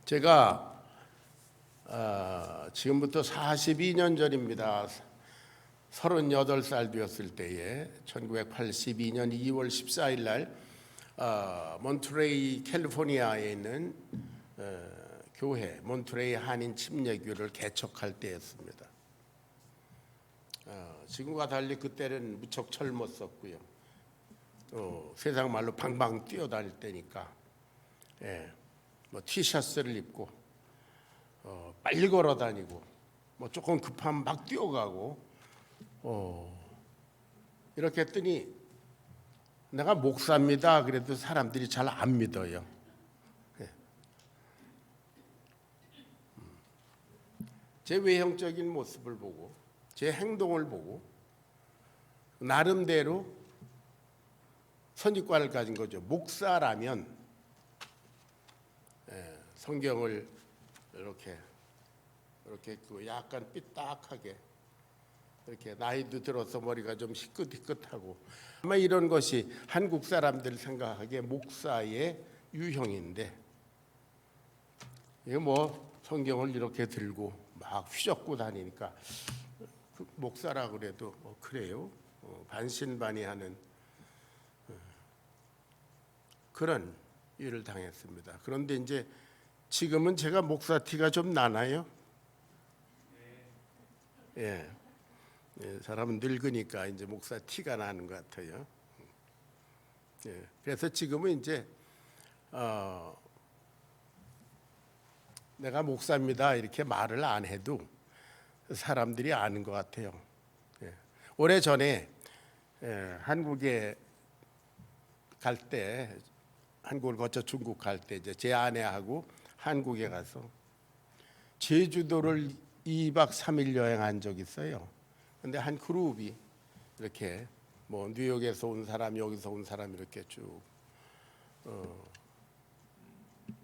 제가 지금부터 42년 전입니다. 38살 되었을 때에 1982년 2월 14일 날 몬트레이 캘리포니아에 있는 교회 몬트레이 한인 침례교를 개척할 때였습니다. 지금과 달리 그때는 무척 젊었었고요. 세상 말로 방방 뛰어다닐 때니까 뭐 티셔츠를 입고 빨리 걸어다니고 뭐 조금 급하면 막 뛰어가고 이렇게 했더니 내가 목사입니다. 그래도 사람들이 잘 안 믿어요. 제 외형적인 모습을 보고 제 행동을 보고 나름대로 선입관을 가진 거죠. 목사라면 성경을 이렇게 그 약간 삐딱하게 이렇게 나이도 들어서 머리가 좀 희끗희끗하고 아마 이런 것이 한국 사람들 생각하기에 목사의 유형인데 이거 뭐 성경을 이렇게 들고 막 휘젓고 다니니까 그 목사라 그래도 그래요 반신반의하는 그런 일을 당했습니다. 그런데 이제 지금은 제가 목사 티가 좀 나나요? 사람은 늙으니까 이제 목사 티가 나는 것 같아요. 그래서 지금은 이제 내가 목사입니다 이렇게 말을 안 해도 사람들이 아는 것 같아요. 오래 전에 한국에 갈 때 한국을 거쳐 중국 갈 때 이제 제 아내하고 한국에 가서 제주도를 2박 3일 여행한 적이 있어요. 근데 한 그룹이 이렇게 뭐 뉴욕에서 온 사람 여기서 온 사람 이렇게 쭉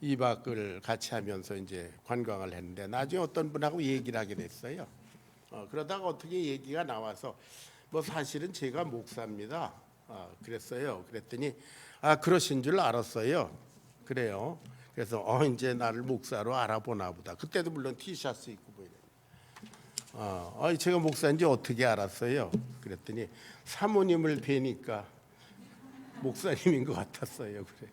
2박을 같이 하면서 이제 관광을 했는데 나중에 어떤 분하고 얘기를 하게 됐어요. 그러다가 어떻게 얘기가 나와서 뭐 사실은 제가 목사입니다. 그랬어요. 그랬더니 그러신 줄 알았어요. 그래요. 그래서 이제 나를 목사로 알아보나 보다. 그때도 물론 티셔츠 입고 보이네. 제가 목사인지 어떻게 알았어요? 그랬더니 사모님을 뵈니까 목사님인 것 같았어요. 그래.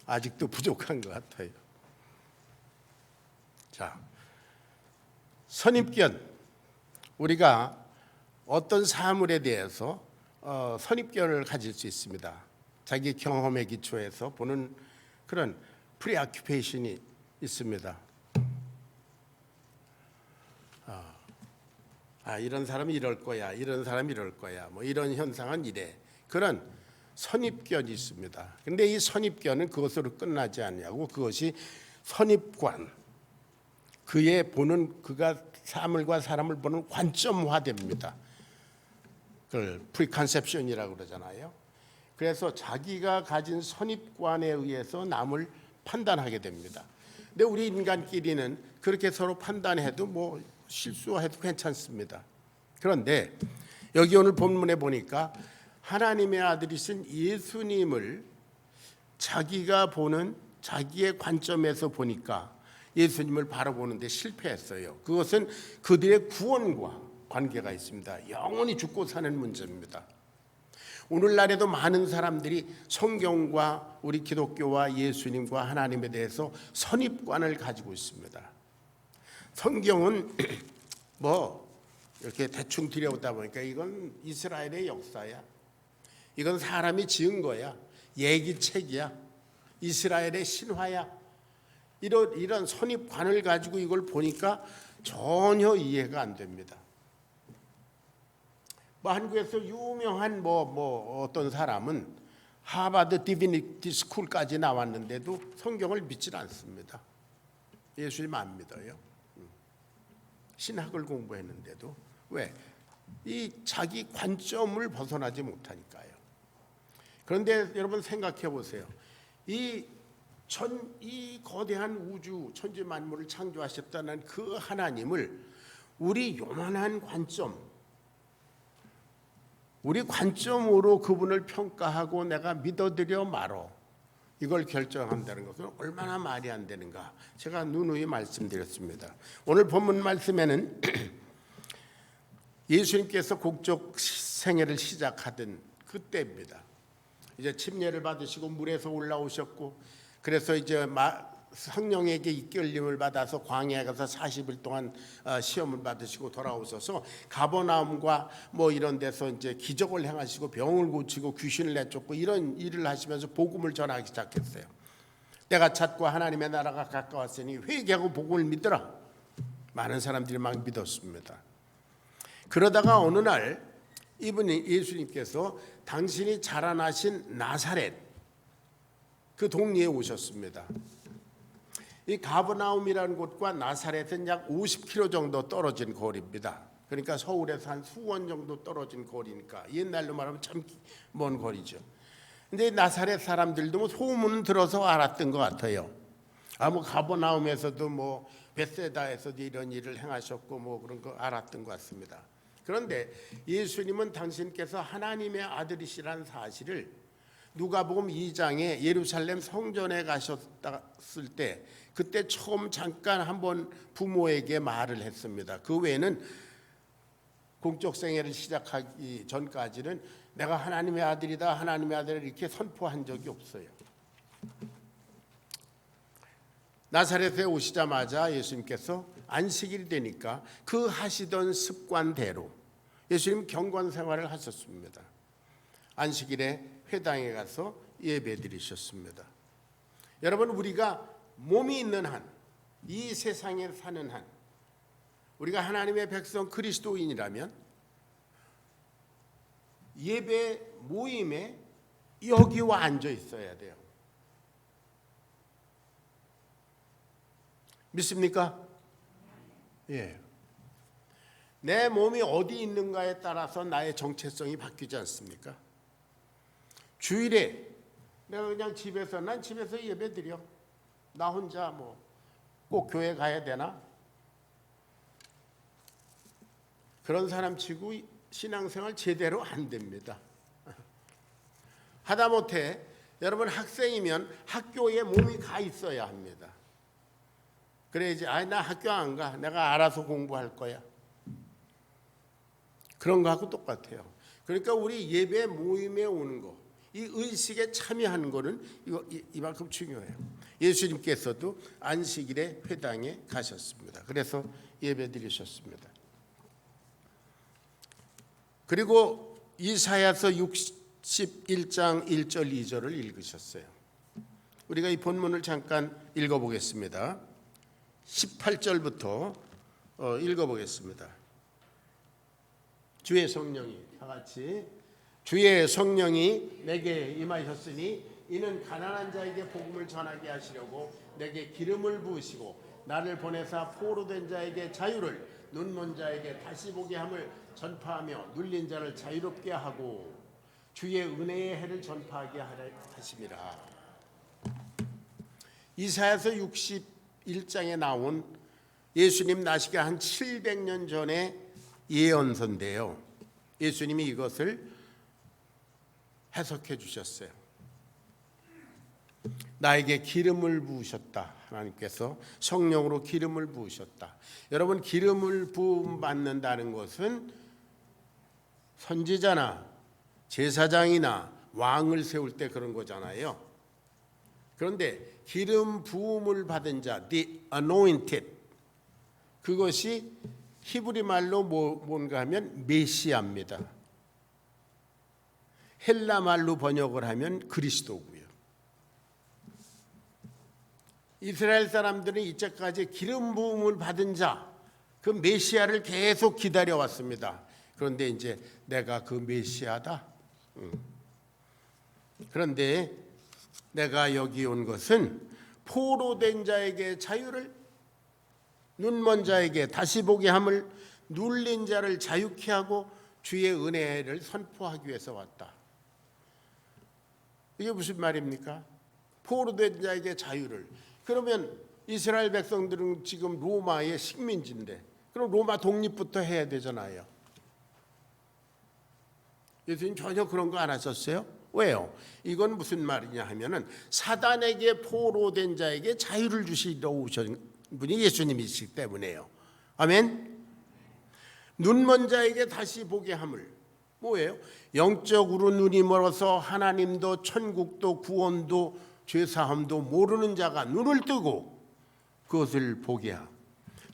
아직도 부족한 것 같아요. 자, 선입견. 우리가 어떤 사물에 대해서 선입견을 가질 수 있습니다. 자기 경험에 기초해서 보는 그런 프리아큐페이션이 있습니다. 이런 사람이 이럴 거야, 이런 사람이 이럴 거야, 뭐 이런 현상은 이래. 그런 선입견이 있습니다. 그런데 이 선입견은 그것으로 끝나지 않냐고 그것이 선입관, 그가 사물과 사람을 보는 관점화됩니다. 그걸 프리컨셉션이라고 그러잖아요. 그래서 자기가 가진 선입관에 의해서 남을 판단하게 됩니다. 근데 우리 인간끼리는 그렇게 서로 판단해도 뭐 실수해도 괜찮습니다. 그런데 여기 오늘 본문에 보니까 하나님의 아들이신 예수님을 자기가 보는 자기의 관점에서 보니까 예수님을 바라보는데 실패했어요. 그것은 그들의 구원과 관계가 있습니다. 영원히 죽고 사는 문제입니다. 오늘날에도 많은 사람들이 성경과 우리 기독교와 예수님과 하나님에 대해서 선입관을 가지고 있습니다. 성경은 뭐 이렇게 대충 들여오다 보니까 이건 이스라엘의 역사야. 이건 사람이 지은 거야. 얘기책이야. 이스라엘의 신화야. 이런 선입관을 가지고 이걸 보니까 전혀 이해가 안 됩니다. 뭐 한국에서 유명한 어떤 사람은 하버드 디비니티 스쿨까지 나왔는데도 성경을 믿질 않습니다. 예수님 안 믿어요. 신학을 공부했는데도 왜? 이 자기 관점을 벗어나지 못하니까요. 그런데 여러분 생각해 보세요. 이 거대한 우주 천지 만물을 창조하셨다는 그 하나님을 우리 요만한 관점, 우리 관점으로 그분을 평가하고 내가 믿어드려 말어 이걸 결정한다는 것은 얼마나 말이 안 되는가. 제가 누누이 말씀드렸습니다. 오늘 본문 말씀에는 예수님께서 곡적 생애를 시작하던 그때입니다. 이제 침례를 받으시고 물에서 올라오셨고, 그래서 이제 성령에게 이끌림을 받아서 광야에 가서 40일 동안 시험을 받으시고 돌아오셔서 가버나움과 뭐 이런 데서 이제 기적을 행하시고 병을 고치고 귀신을 내쫓고 이런 일을 하시면서 복음을 전하기 시작했어요. 때가 찼고 하나님의 나라가 가까웠으니 회개하고 복음을 믿으라. 많은 사람들이 막 믿었습니다. 그러다가 어느 날 이분이 예수님께서 당신이 자라나신 나사렛 그 동네에 오셨습니다. 이 가버나움이라는 곳과 나사렛은 약 50km 정도 떨어진 거리입니다. 그러니까 서울에서 한 수원 정도 떨어진 거리니까 옛날로 말하면 참 먼 거리죠. 근데 나사렛 사람들도 뭐 소문은 들어서 알았던 것 같아요. 뭐 가버나움에서도 뭐 베세다에서도 이런 일을 행하셨고 뭐 그런 거 알았던 것 같습니다. 그런데 예수님은 당신께서 하나님의 아들이시라는 사실을 누가복음 2장에 예루살렘 성전에 가셨을 때 그때 처음 잠깐 한번 부모에게 말을 했습니다. 그 외에는 공적 생애를 시작하기 전까지는 내가 하나님의 아들이다, 하나님의 아들을 이렇게 선포한 적이 없어요. 나사렛에 오시자마자 예수님께서 안식일이 되니까 그 하시던 습관대로 예수님 경건 생활을 하셨습니다. 안식일에 회당에 가서 예배드리셨습니다. 여러분, 우리가 몸이 있는 한, 이 세상에 사는 한, 우리가 하나님의 백성 그리스도인이라면 예배 모임에 여기와 앉아 있어야 돼요. 믿습니까? 예. 내 몸이 어디 있는가에 따라서 나의 정체성이 바뀌지 않습니까? 주일에 내가 그냥 난 집에서 예배드려. 나 혼자 뭐 꼭 교회 가야 되나? 그런 사람 치고 신앙생활 제대로 안 됩니다. 하다못해 여러분 학생이면 학교에 몸이 가 있어야 합니다. 그래야지 나 학교 안 가. 내가 알아서 공부할 거야. 그런 거하고 똑같아요. 그러니까 우리 예배 모임에 오는 거, 이 의식에 참여하는 거는 이만큼 중요해요. 예수님께서도 안식일에 회당에 가셨습니다. 그래서 예배 드리셨습니다. 그리고 이사야서 61장 1절 2절을 읽으셨어요. 우리가 이 본문을 잠깐 읽어보겠습니다. 18절부터 읽어보겠습니다. 주의 성령이, 다 같이, 주의 성령이 내게 임하셨으니 이는 가난한 자에게 복음을 전하게 하시려고 내게 기름을 부으시고 나를 보내사 포로된 자에게 자유를, 눈먼 자에게 다시 보게 함을 전파하며 눌린 자를 자유롭게 하고 주의 은혜의 해를 전파하게 하심이라. 이사야서 61장에 나온 예수님 나시기 한 700년 전의 예언서인데요. 예수님이 이것을 해석해 주셨어요. 나에게 기름을 부으셨다. 하나님께서 성령으로 기름을 부으셨다. 여러분, 기름을 부음 받는다는 것은 선지자나 제사장이나 왕을 세울 때 그런 거잖아요. 그런데 기름 부음을 받은 자, the anointed, 그것이 히브리 말로 뭔가 하면 메시아입니다. 헬라 말로 번역을 하면 그리스도고요. 이스라엘 사람들은 이제까지 기름 부음을 받은 자, 그 메시아를 계속 기다려왔습니다. 그런데 이제 내가 그 메시아다. 그런데 내가 여기 온 것은 포로된 자에게 자유를, 눈먼 자에게 다시 보게 함을, 눌린 자를 자유케 하고 주의 은혜를 선포하기 위해서 왔다. 이게 무슨 말입니까? 포로된 자에게 자유를. 그러면 이스라엘 백성들은 지금 로마의 식민지인데 그럼 로마 독립부터 해야 되잖아요. 예수님 전혀 그런 거 안 하셨어요? 왜요? 이건 무슨 말이냐 하면은 사단에게 포로된 자에게 자유를 주시러 오신 분이 예수님이시기 때문에요. 아멘. 눈먼 자에게 다시 보게 함을. 뭐예요? 영적으로 눈이 멀어서 하나님도 천국도 구원도 죄사함도 모르는 자가 눈을 뜨고 그것을 보게 함.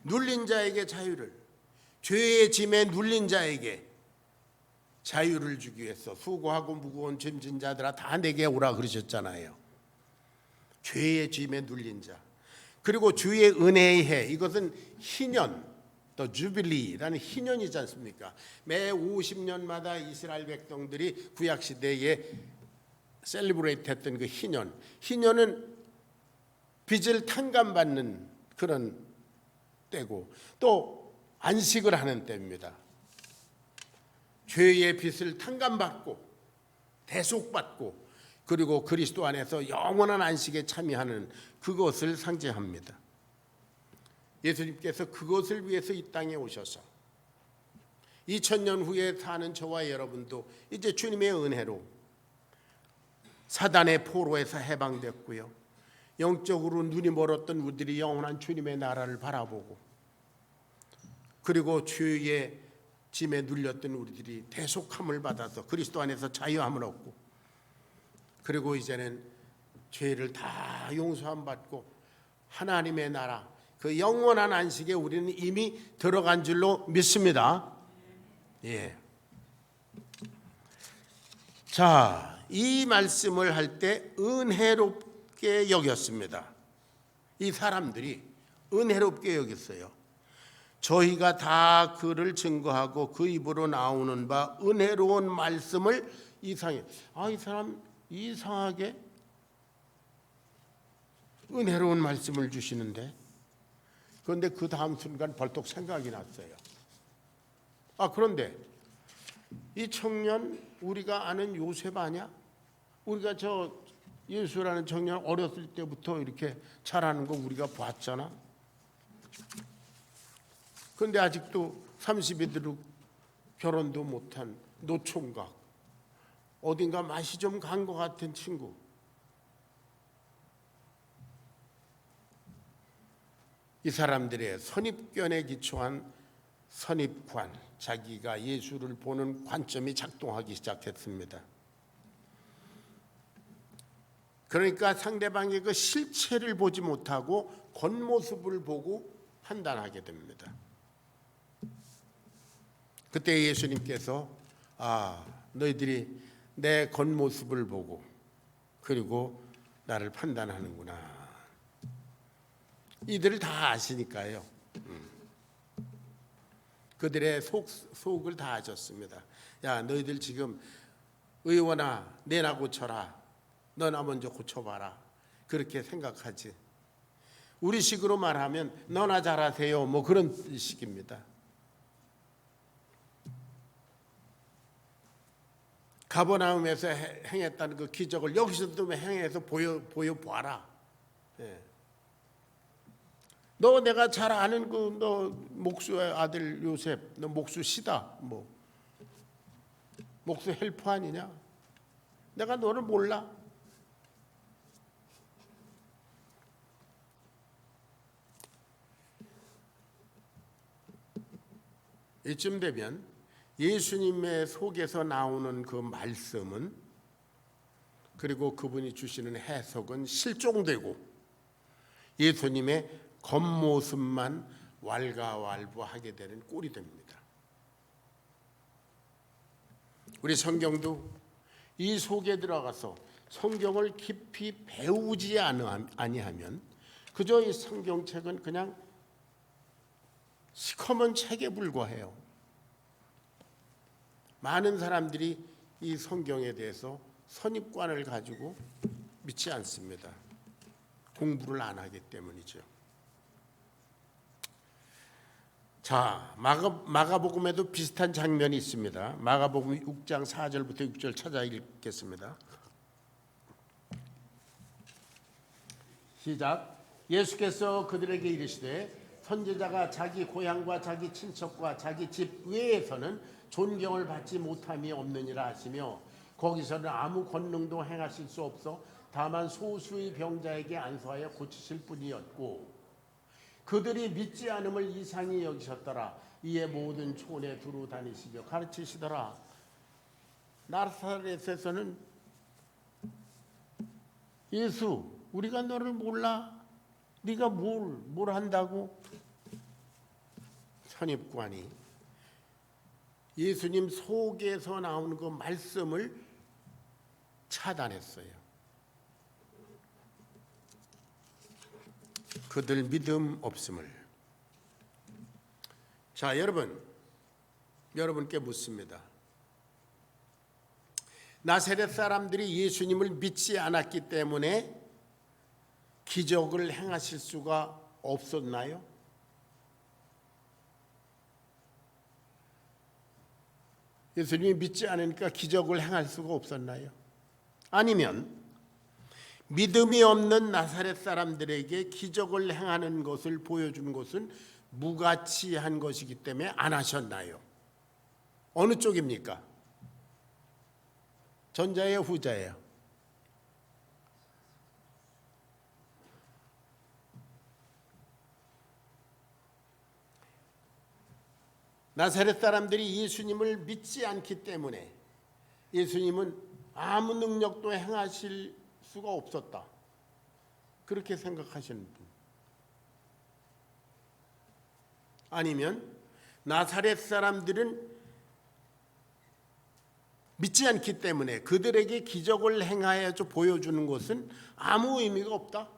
눌린 자에게 자유를, 죄의 짐에 눌린 자에게 자유를 주기 위해서 수고하고 무거운 짐진 자들아 다 내게 오라 그러셨잖아요. 죄의 짐에 눌린 자. 그리고 주의 은혜의 해, 이것은 희년, 또 주빌리라는 희년이지 않습니까? 매 50년마다 이스라엘 백성들이 구약 시대에 셀리브레이트 했던 그 희년. 희년은 빚을 탕감받는 그런 때고 또 안식을 하는 때입니다. 죄의 빚을 탕감받고 대속받고 그리고 그리스도 안에서 영원한 안식에 참여하는 그것을 상징합니다. 예수님께서 그것을 위해서 이 땅에 오셔서 2000년 후에 사는 저와 여러분도 이제 주님의 은혜로 사단의 포로에서 해방됐고요. 영적으로 눈이 멀었던 우리들이 영원한 주님의 나라를 바라보고 그리고 죄의 짐에 눌렸던 우리들이 대속함을 받아서 그리스도 안에서 자유함을 얻고 그리고 이제는 죄를 다 용서함 받고 하나님의 나라 그 영원한 안식에 우리는 이미 들어간 줄로 믿습니다. 예. 자, 이 말씀을 할 때 은혜롭게 여겼습니다. 이 사람들이 은혜롭게 여겼어요. 저희가 다 그를 증거하고 그 입으로 나오는 바 은혜로운 말씀을 이 사람 이상하게 은혜로운 말씀을 주시는데 그런데 그 다음 순간 벌떡 생각이 났어요. 그런데 이 청년 우리가 아는 요셉 아니야? 우리가 저 예수라는 청년 어렸을 때부터 이렇게 자라는 거 우리가 봤잖아. 그런데 아직도 30이 들어 결혼도 못한 노총각, 어딘가 맛이 좀 간 것 같은 친구. 이 사람들의 선입견에 기초한 선입관, 자기가 예수를 보는 관점이 작동하기 시작했습니다. 그러니까 상대방의 그 실체를 보지 못하고 겉모습을 보고 판단하게 됩니다. 그때 예수님께서 너희들이 내 겉모습을 보고 그리고 나를 판단하는구나. 이들을 다 아시니까요. 그들의 속을 다 아셨습니다. 야, 너희들 지금 의원아 내나 고쳐라. 너나 먼저 고쳐봐라. 그렇게 생각하지. 우리식으로 말하면 너나 잘하세요. 뭐 그런 식입니다. 가버나움에서 행했다는 그 기적을 여기서도 행해서 보여봐라. 예. 너 내가 잘 아는 그 너 목수의 아들 요셉, 너 목수시다. 뭐 목수 헬퍼 아니냐? 내가 너를 몰라. 이쯤 되면 예수님의 속에서 나오는 그 말씀은 그리고 그분이 주시는 해석은 실종되고 예수님의 겉모습만 왈가왈부하게 되는 꼴이 됩니다. 우리 성경도 이 속에 들어가서 성경을 깊이 배우지 아니하면 그저 이 성경책은 그냥 시커먼 책에 불과해요. 많은 사람들이 이 성경에 대해서 선입관을 가지고 믿지 않습니다. 공부를 안 하기 때문이죠. 자, 마가복음에도 비슷한 장면이 있습니다. 마가복음 6장 4절부터 6절 찾아 읽겠습니다. 시작. 예수께서 그들에게 이르시되 선지자가 자기 고향과 자기 친척과 자기 집 외에서는 존경을 받지 못함이 없느니라 하시며 거기서는 아무 권능도 행하실 수 없어 다만 소수의 병자에게 안수하여 고치실 뿐이었고 그들이 믿지 않음을 이상히 여기셨더라. 이에 모든 촌에 두루 다니시며 가르치시더라. 나사렛에서는 예수, 우리가 너를 몰라? 네가 뭘 한다고? 선입관이 예수님 속에서 나오는 그 말씀을 차단했어요. 그들 믿음 없음을. 자, 여러분께 묻습니다. 나사렛 사람들이 예수님을 믿지 않았기 때문에 기적을 행하실 수가 없었나요? 예수님이 믿지 않으니까 기적을 행할 수가 없었나요? 아니면 믿음이 없는 나사렛 사람들에게 기적을 행하는 것을 보여준 것은 무가치한 것이기 때문에 안 하셨나요? 어느 쪽입니까? 전자예요, 후자예요? 나사렛 사람들이 예수님을 믿지 않기 때문에 예수님은 아무 능력도 행하실 수가 없었다. 그렇게 생각하시는 분. 아니면 나사렛 사람들은 믿지 않기 때문에 그들에게 기적을 행하여 보여주는 것은 아무 의미가 없다.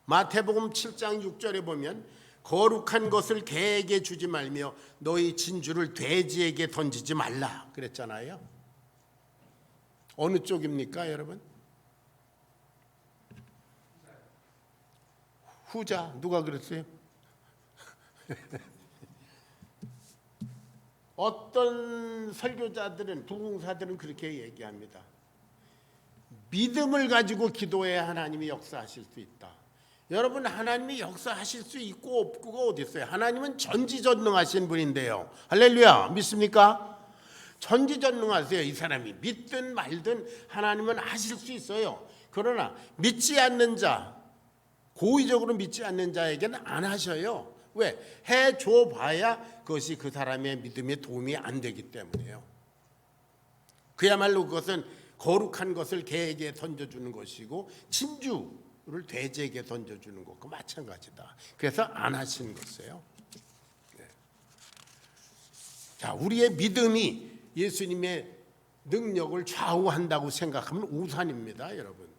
마태복음 7장 6절에 보면 거룩한 것을 개에게 주지 말며 너희 진주를 돼지에게 던지지 말라 그랬잖아요. 어느 쪽입니까, 여러분? 후자. 누가 그랬어요? 어떤 설교자들은, 부흥사들은 그렇게 얘기합니다. 믿음을 가지고 기도해야 하나님이 역사하실 수 있다. 여러분, 하나님이 역사하실 수 있고 없고가 어디 있어요? 하나님은 전지전능하신 분인데요. 할렐루야, 믿습니까? 전지전능하세요. 이 사람이 믿든 말든 하나님은 하실 수 있어요. 그러나 믿지 않는 자, 고의적으로 믿지 않는 자에게는 안 하셔요. 왜? 해줘 봐야 그것이 그 사람의 믿음에 도움이 안 되기 때문이에요. 그야말로 그것은 거룩한 것을 개에게 던져주는 것이고 진주를 돼지에게 던져주는 것과 마찬가지다. 그래서 안 하시는 것이에요. 네. 자, 우리의 믿음이 예수님의 능력을 좌우한다고 생각하면 우산입니다, 여러분.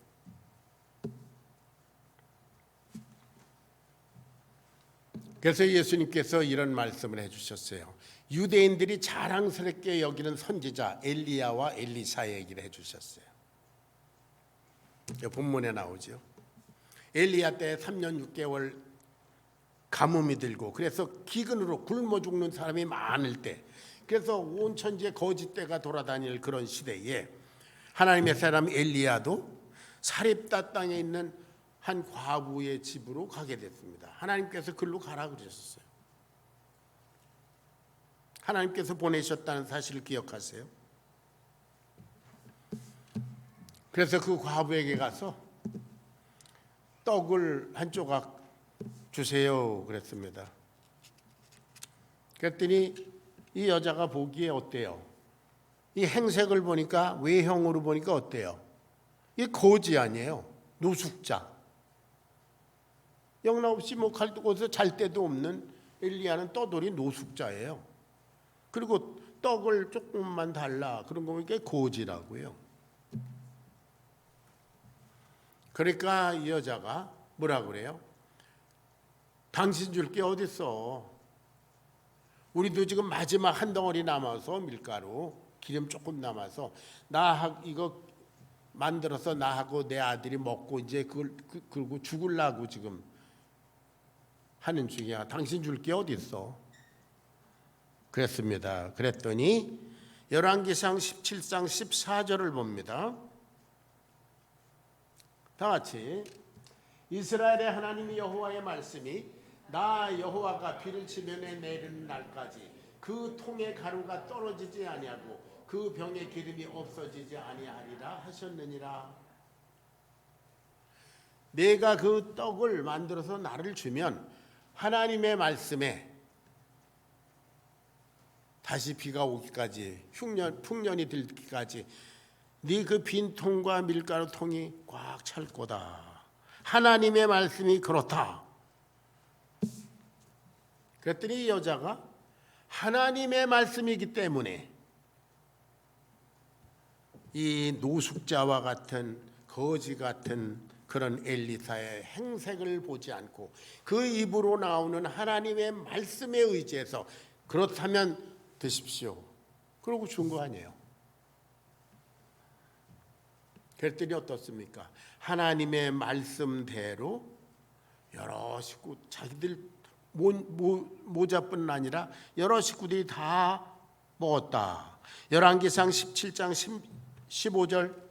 그래서 예수님께서 이런 말씀을 해주셨어요. 유대인들이 자랑스럽게 여기는 선지자 엘리야와 엘리사의 얘기를 해주셨어요. 본문에 나오죠. 엘리야 때 3년 6개월 가뭄이 들고 그래서 기근으로 굶어 죽는 사람이 많을 때, 그래서 온 천지에 거짓대가 돌아다닐 그런 시대에 하나님의 사람 엘리야도 사렙다 땅에 있는 한 과부의 집으로 가게 됐습니다. 하나님께서 글로 가라 그러셨어요. 하나님께서 보내셨다는 사실을 기억하세요. 그래서 그 과부에게 가서 떡을 한 조각 주세요 그랬습니다. 그랬더니 이 여자가 보기에 어때요? 이 행색을 보니까, 외형으로 보니까 어때요? 이 거지 아니에요. 노숙자. 영락없이 갈 곳에서 잘 데도 없는 엘리야는 떠돌이 노숙자예요. 그리고 떡을 조금만 달라 그런 거 보니까 거지라고요. 그러니까 이 여자가 뭐라 그래요? 당신 줄 게 어딨어? 우리도 지금 마지막 한 덩어리 남아서 밀가루 기름 조금 남아서 나 이거 만들어서 나하고 내 아들이 먹고 이제 그러고 죽으려고 지금 하는 중이야. 당신 줄 게 어디 있어? 그랬습니다. 그랬더니 열왕기상 17장 14절을 봅니다. 다 같이. 이스라엘의 하나님 여호와의 말씀이 나 여호와가 비를 치면에 내리는 날까지 그 통의 가루가 떨어지지 아니하고 그 병의 기름이 없어지지 아니하리라 하셨느니라. 내가 그 떡을 만들어서 나를 주면 하나님의 말씀에 다시 비가 오기까지 풍년이 들기까지 네 그 빈 통과 밀가루 통이 꽉 찰 거다. 하나님의 말씀이 그렇다. 그랬더니 이 여자가 하나님의 말씀이기 때문에 이 노숙자와 같은 거지 같은 그런 엘리사의 행색을 보지 않고 그 입으로 나오는 하나님의 말씀에 의지해서 그렇다면 드십시오. 그러고 준 거 아니에요. 그랬더니 어떻습니까? 하나님의 말씀대로 여러 식구, 자기들 모자뿐 아니라 여러 식구들이 다 먹었다. 열왕기상 17장 15절.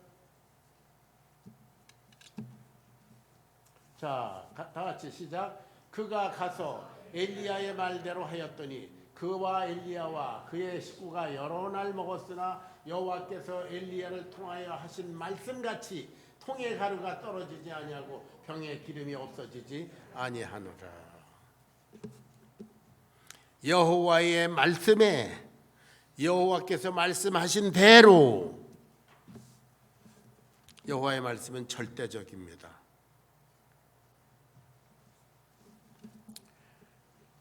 자, 다 같이 시작. 그가 가서 엘리야의 말대로 하였더니 그와 엘리야와 그의 식구가 여러 날 먹었으나 여호와께서 엘리야를 통하여 하신 말씀같이 통의 가루가 떨어지지 아니하고 병의 기름이 없어지지 아니하노라. 여호와의 말씀에 여호와께서 말씀하신 대로, 여호와의 말씀은 절대적입니다.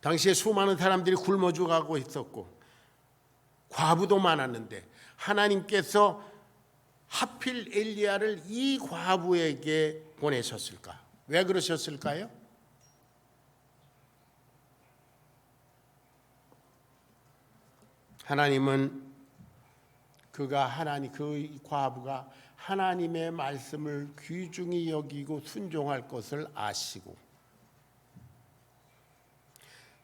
당시에 수많은 사람들이 굶어 죽어가고 있었고 과부도 많았는데 하나님께서 하필 엘리야를 이 과부에게 보내셨을까? 왜 그러셨을까요? 하나님은 그 과부가 하나님의 말씀을 귀중히 여기고 순종할 것을 아시고,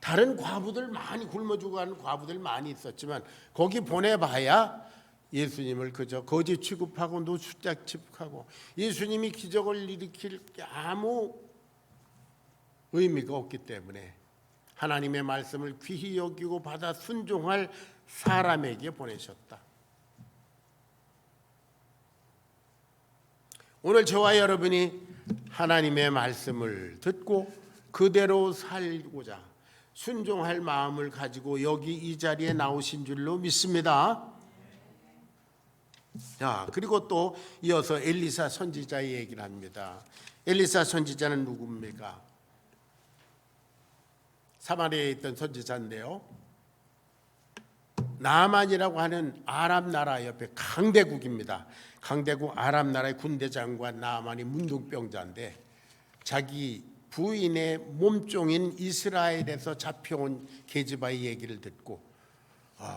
다른 과부들 많이 굶어 죽어가는 과부들 많이 있었지만 거기 보내봐야 예수님을 그저 거지 취급하고 노숙자 취급하고 예수님이 기적을 일으킬 아무 의미가 없기 때문에 하나님의 말씀을 귀히 여기고 받아 순종할 사람에게 보내셨다. 오늘 저와 여러분이 하나님의 말씀을 듣고 그대로 살고자 순종할 마음을 가지고 여기 이 자리에 나오신 줄로 믿습니다. 자, 그리고 또 이어서 엘리사 선지자의 얘기를 합니다. 엘리사 선지자는 누굽니까? 사마리아에 있던 선지자인데요. 나만이라고 하는 아람 나라 옆에 강대국입니다. 강대국 아람 나라의 군대 장관 나만이 문둥병자인데 자기 부인의 몸종인 이스라엘에서 잡혀온 게즈바의 얘기를 듣고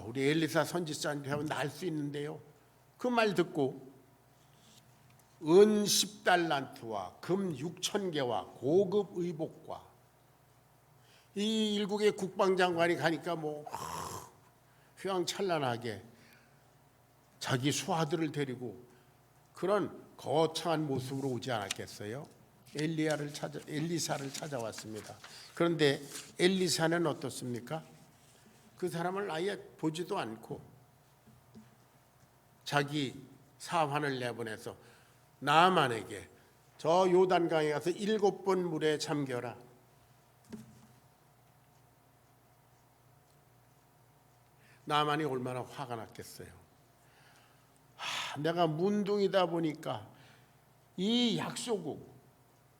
우리 엘리사 선지자한테 하면 날 수 있는데요. 그 말 듣고 은 10달란트와 금 6,000개와 고급 의복과 이 일국의 국방장관이 가니까 뭐 휘황찬란하게 자기 수하들을 데리고 그런 거창한 모습으로 오지 않았겠어요? 엘리사를 찾아왔습니다. 그런데 엘리사는 어떻습니까? 그 사람을 아예 보지도 않고 자기 사환을 내보내서 나만에게 저 요단강에 가서 7번 물에 잠겨라. 나만이 얼마나 화가 났겠어요. 내가 문둥이다 보니까 이 약소국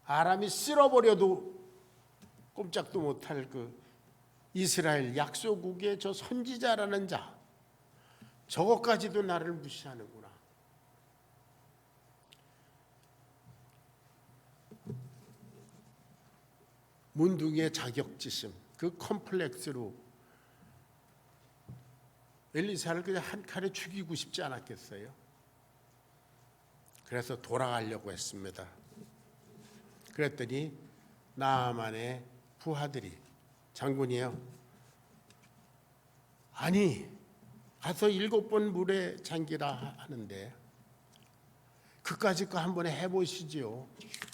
아람이 쓸어버려도 꼼짝도 못할 그 이스라엘 약소국의 저 선지자라는 자, 저것까지도 나를 무시하는구나. 문둥이의 자격지심, 그 컴플렉스로 엘리사를 그냥 한 칼에 죽이고 싶지 않았겠어요? 그래서 돌아가려고 했습니다. 그랬더니 나아만의 부하들이 장군이요, 아니 가서 7번 물에 잠기라 하는데 그까짓 거 한번 해보시지요.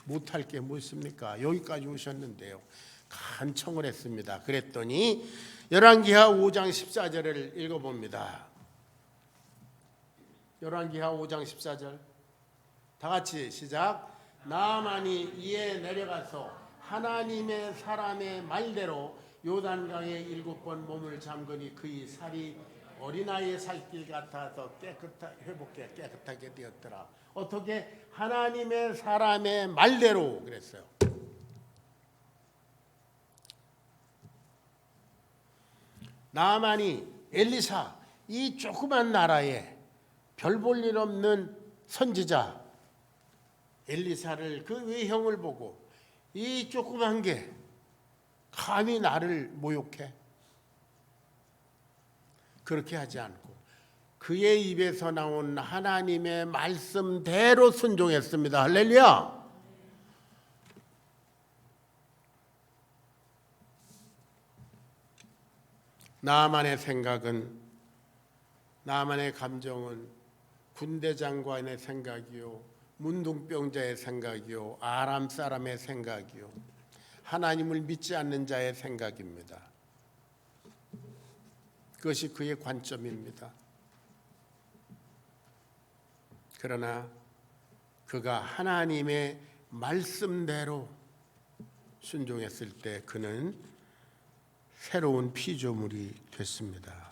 못할 게 뭐 있습니까? 여기까지 오셨는데요. 간청을 했습니다. 그랬더니 열왕기하 5장 14절을 읽어봅니다. 열왕기하 5장 14절 다 같이 시작. 나아만이 이에 내려가서 하나님의 사람의 말대로 요단강에 7번 몸을 잠그니 그의 살이 어린아이의 살길 같아서 깨끗하게 되었더라. 어떻게? 하나님의 사람의 말대로 그랬어요. 나아만이 엘리사 이 조그만 나라에 별 볼 일 없는 선지자 엘리사를 그 외형을 보고 이 조그만 게 감히 나를 모욕해? 그렇게 하지 않고 그의 입에서 나온 하나님의 말씀대로 순종했습니다. 할렐루야. 나만의 생각은, 나만의 감정은 군대 장관의 생각이요, 문둥병자의 생각이요, 아람 사람의 생각이요, 하나님을 믿지 않는 자의 생각입니다. 그것이 그의 관점입니다. 그러나 그가 하나님의 말씀대로 순종했을 때 그는 새로운 피조물이 됐습니다.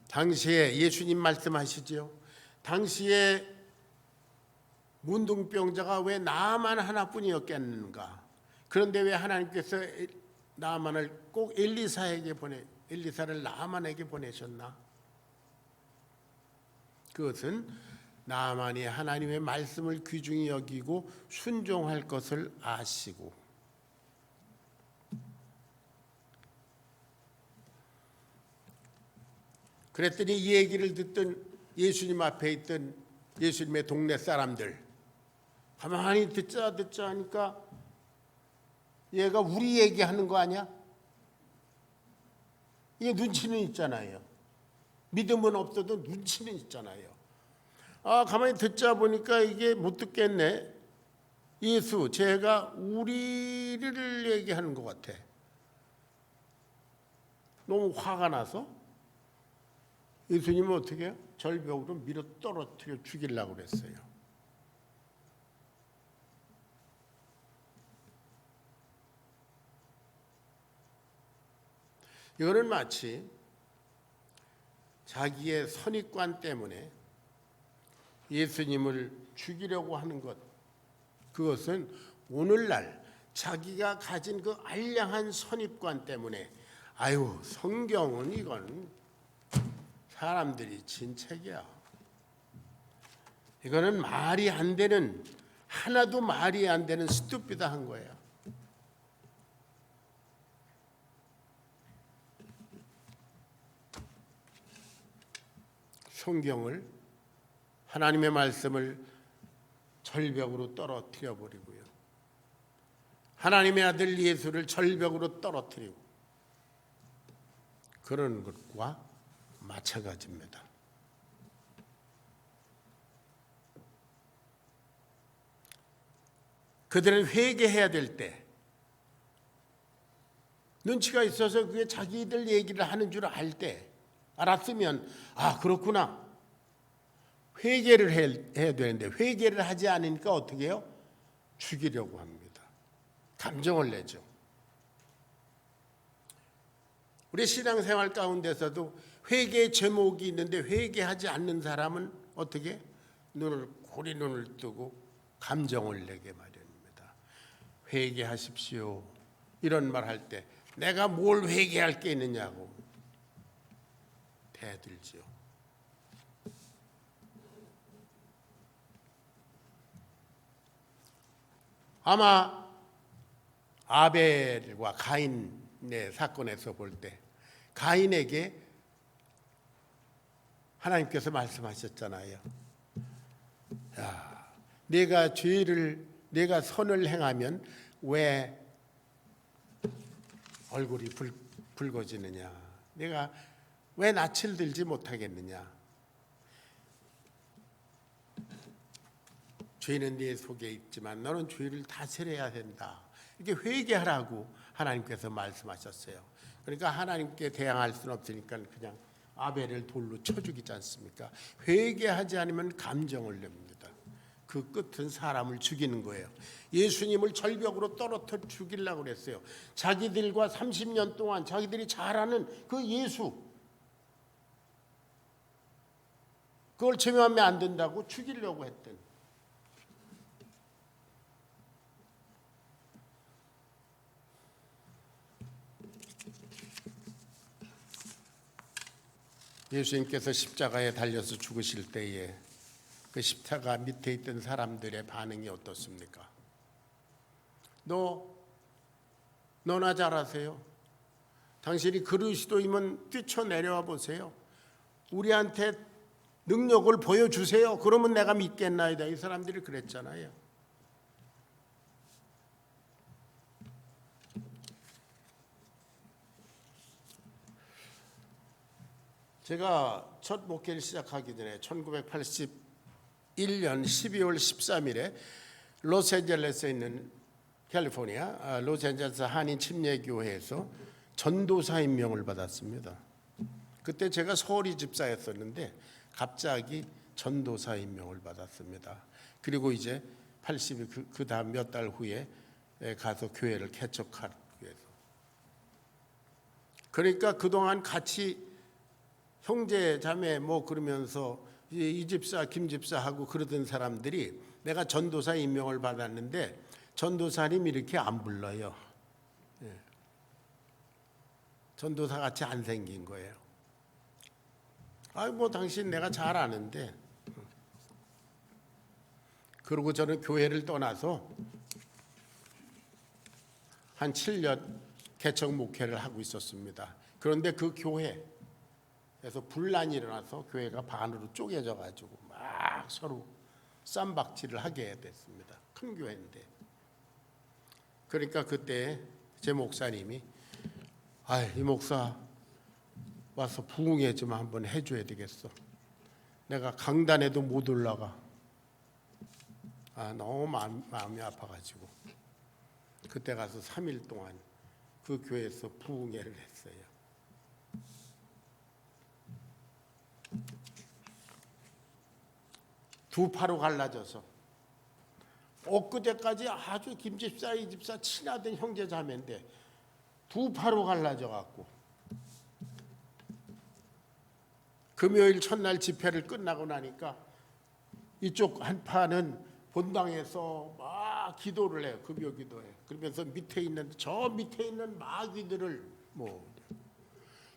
당시에 예수님 말씀하시죠. 당시에 문둥병자가 왜 나만 하나뿐이었겠는가? 그런데 왜 하나님께서 나만을 꼭 엘리사를 나만에게 보내셨나? 그것은 나만이 하나님의 말씀을 귀중히 여기고 순종할 것을 아시고, 그랬더니 이 얘기를 듣던 예수님 앞에 있던 예수님의 동네 사람들 가만히 듣자 하니까 얘가 우리 얘기하는 거 아니야? 이게 눈치는 있잖아요. 믿음은 없어도 눈치는 있잖아요. 가만히 듣자 보니까 이게 못 듣겠네. 예수, 제가 우리를 얘기하는 것 같아. 너무 화가 나서 예수님은 어떻게 해요? 절벽으로 밀어 떨어뜨려 죽이려고 그랬어요. 이거는 마치 자기의 선입관 때문에 예수님을 죽이려고 하는 것, 그것은 오늘날 자기가 가진 그 알량한 선입관 때문에 성경은 이건 사람들이 진 책이야. 이거는 말이 안 되는, 하나도 말이 안 되는 스투피드한 거예요. 성경을, 하나님의 말씀을 절벽으로 떨어뜨려 버리고요. 하나님의 아들 예수를 절벽으로 떨어뜨리고 그런 것과 마찬가지입니다. 그들은 회개해야 될 때 눈치가 있어서 그게 자기들 얘기를 하는 줄 알았으면 그렇구나. 회개를 해야 되는데 회개를 하지 않으니까 어떻게 해요? 죽이려고 합니다. 감정을 내죠. 우리 신앙생활 가운데서도 회개의 제목이 있는데 회개하지 않는 사람은 어떻게? 고리 눈을 뜨고 감정을 내게 마련입니다. 회개하십시오. 이런 말 할 때 내가 뭘 회개할 게 있느냐고 대들지요. 아마 아벨과 가인의 사건에서 볼 때 가인에게 하나님께서 말씀하셨잖아요. 내가 선을 행하면 왜 얼굴이 붉어지느냐? 내가 왜 낯을 들지 못하겠느냐? 죄는 네 속에 있지만 너는 죄를 다스려야 된다. 이렇게 회개하라고 하나님께서 말씀하셨어요. 그러니까 하나님께 대항할 수는 없으니까 그냥 아벨을 돌로 쳐 죽이지 않습니까? 회개하지 않으면 감정을 냅니다. 그 끝은 사람을 죽이는 거예요. 예수님을 절벽으로 떨어뜨려 죽이려고 그랬어요. 자기들과 30년 동안 자기들이 잘 아는 그 예수, 그걸 제명하면 안 된다고 죽이려고 했던. 예수님께서 십자가에 달려서 죽으실 때에 그 십자가 밑에 있던 사람들의 반응이 어떻습니까? 너나 잘하세요. 당신이 그리스도이면 뛰쳐내려와 보세요. 우리한테 능력을 보여주세요. 그러면 내가 믿겠나이다. 이 사람들이 그랬잖아요. 제가 첫 목회를 시작하기 전에 1981년 12월 13일에 로스앤젤레스에 있는 캘리포니아 로스앤젤레스 한인 침례교회에서 전도사 임명을 받았습니다. 그때 제가 서울이 집사였었는데 갑자기 전도사 임명을 받았습니다. 그리고 이제 80이 그 다음 몇 달 후에 가서 교회를 개척하기 위해서. 그러니까 그동안 같이 형제 자매 뭐 그러면서 이 집사 김 집사하고 그러던 사람들이 내가 전도사 임명을 받았는데 전도사님 이렇게 안 불러요. 전도사 같이 안 생긴 거예요. 뭐 당신 내가 잘 아는데. 그리고 저는 교회를 떠나서 한 7년 개척 목회를 하고 있었습니다. 그런데 그 교회에서 분란이 일어나서 교회가 반으로 쪼개져 가지고 막 서로 쌈박질을 하게 됐습니다. 큰 교회인데. 그러니까 그때 제 목사님이 이 목사 와서 부흥회 좀 한번 해줘야 되겠어. 내가 강단에도 못 올라가. 너무 마음이 아파가지고 그때 가서 3일 동안 그 교회에서 부흥회를 했어요. 두 파로 갈라져서 엊그제까지 아주 김집사 이집사 친하던 형제 자매인데 두 파로 갈라져 갖고 금요일 첫날 집회를 끝나고 나니까 이쪽 한 파는 본당에서 막 기도를 해요. 금요 기도해. 그러면서 저 밑에 있는 마귀들을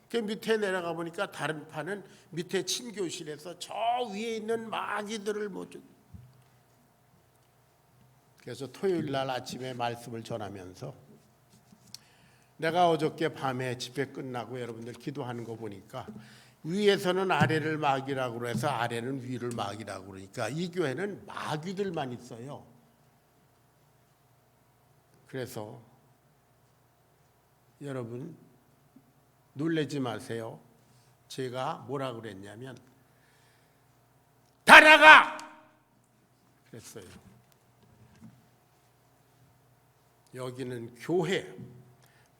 그 밑에 내려가 보니까 다른 파는 밑에 친교실에서 저 위에 있는 마귀들을 그래서 토요일 날 아침에 말씀을 전하면서 내가 어저께 밤에 집회 끝나고 여러분들 기도하는 거 보니까 위에서는 아래를 마귀라고 해서 아래는 위를 마귀라고 그러니까 이 교회는 마귀들만 있어요. 그래서 여러분 놀라지 마세요. 제가 뭐라 그랬냐면 다 나가! 그랬어요. 여기는 교회,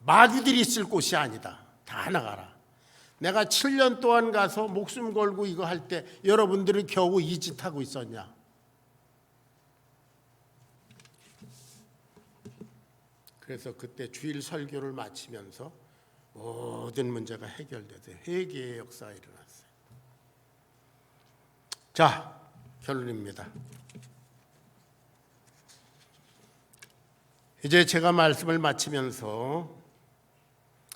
마귀들이 있을 곳이 아니다. 다 나가라. 내가 7년 동안 가서 목숨 걸고 이거 할 때 여러분들이 겨우 이 짓 하고 있었냐? 그래서 그때 주일 설교를 마치면서 모든 문제가 해결돼서 회개의 역사가 일어났어요. 자, 결론입니다. 이제 제가 말씀을 마치면서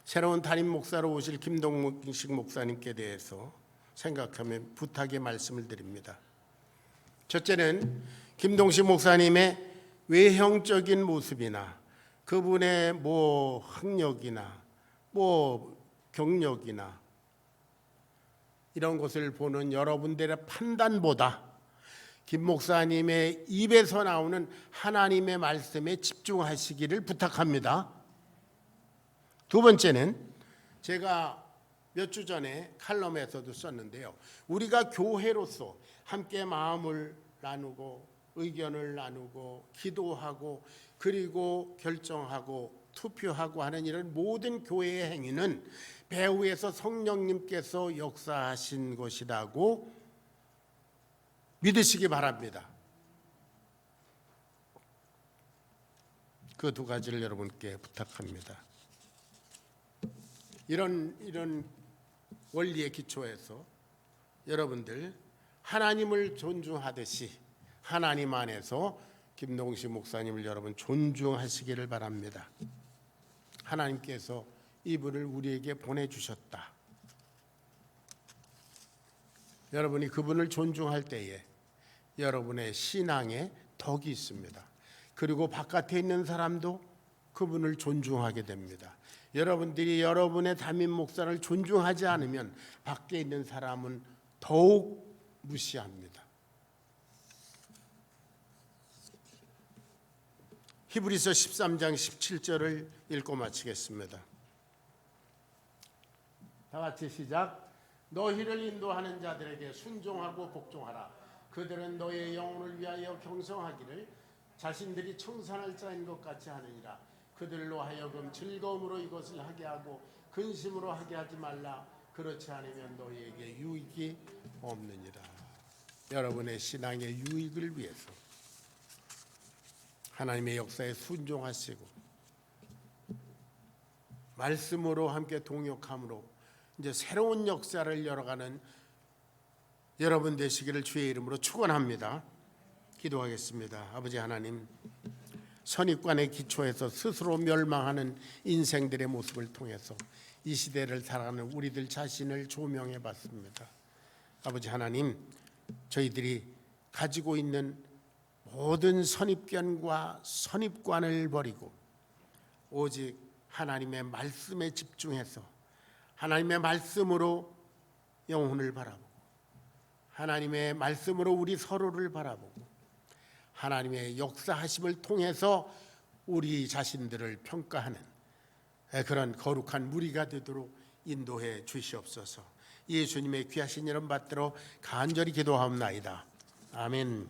새로운 담임 목사로 오실 김동식 목사님께 대해서 생각하며 부탁의 말씀을 드립니다. 첫째는 김동식 목사님의 외형적인 모습이나 그분의 학력이나 경력이나 이런 것을 보는 여러분들의 판단보다 김 목사님의 입에서 나오는 하나님의 말씀에 집중하시기를 부탁합니다. 두 번째는 제가 몇 주 전에 칼럼에서도 썼는데요. 우리가 교회로서 함께 마음을 나누고 의견을 나누고 기도하고 그리고 결정하고 투표하고 하는 이런 모든 교회의 행위는 배후에서 성령님께서 역사하신 것이라고 믿으시기 바랍니다. 그 두 가지를 여러분께 부탁합니다. 이런 원리에 기초해서 여러분들 하나님을 존중하듯이 하나님 안에서 김동식 목사님을 여러분 존중하시기를 바랍니다. 하나님께서 이분을 우리에게 보내주셨다. 여러분이 그분을 존중할 때에 여러분의 신앙에 덕이 있습니다. 그리고 바깥에 있는 사람도 그분을 존중하게 됩니다. 여러분들이 여러분의 담임 목사를 존중하지 않으면 밖에 있는 사람은 더욱 무시합니다. 히브리서 13장 17절을 읽고 마치겠습니다. 다 같이 시작. 너희를 인도하는 자들에게 순종하고 복종하라. 그들은 너의 영혼을 위하여 경성하기를 자신들이 청산할 자인 것 같이 하느니라. 그들로 하여금 즐거움으로 이것을 하게 하고 근심으로 하게 하지 말라. 그렇지 않으면 너희에게 유익이 없느니라. 여러분의 신앙의 유익을 위해서 하나님의 역사에 순종하시고 말씀으로 함께 동역함으로 이제 새로운 역사를 열어가는 여러분 되시기를 주의 이름으로 축원합니다. 기도하겠습니다. 아버지 하나님, 선입관의 기초에서 스스로 멸망하는 인생들의 모습을 통해서 이 시대를 살아가는 우리들 자신을 조명해 봤습니다. 아버지 하나님, 저희들이 가지고 있는 모든 선입견과 선입관을 버리고 오직 하나님의 말씀에 집중해서 하나님의 말씀으로 영혼을 바라보고 하나님의 말씀으로 우리 서로를 바라보고 하나님의 역사하심을 통해서 우리 자신들을 평가하는 그런 거룩한 무리가 되도록 인도해 주시옵소서. 예수님의 귀하신 이름 받들어 간절히 기도하옵나이다. 아멘.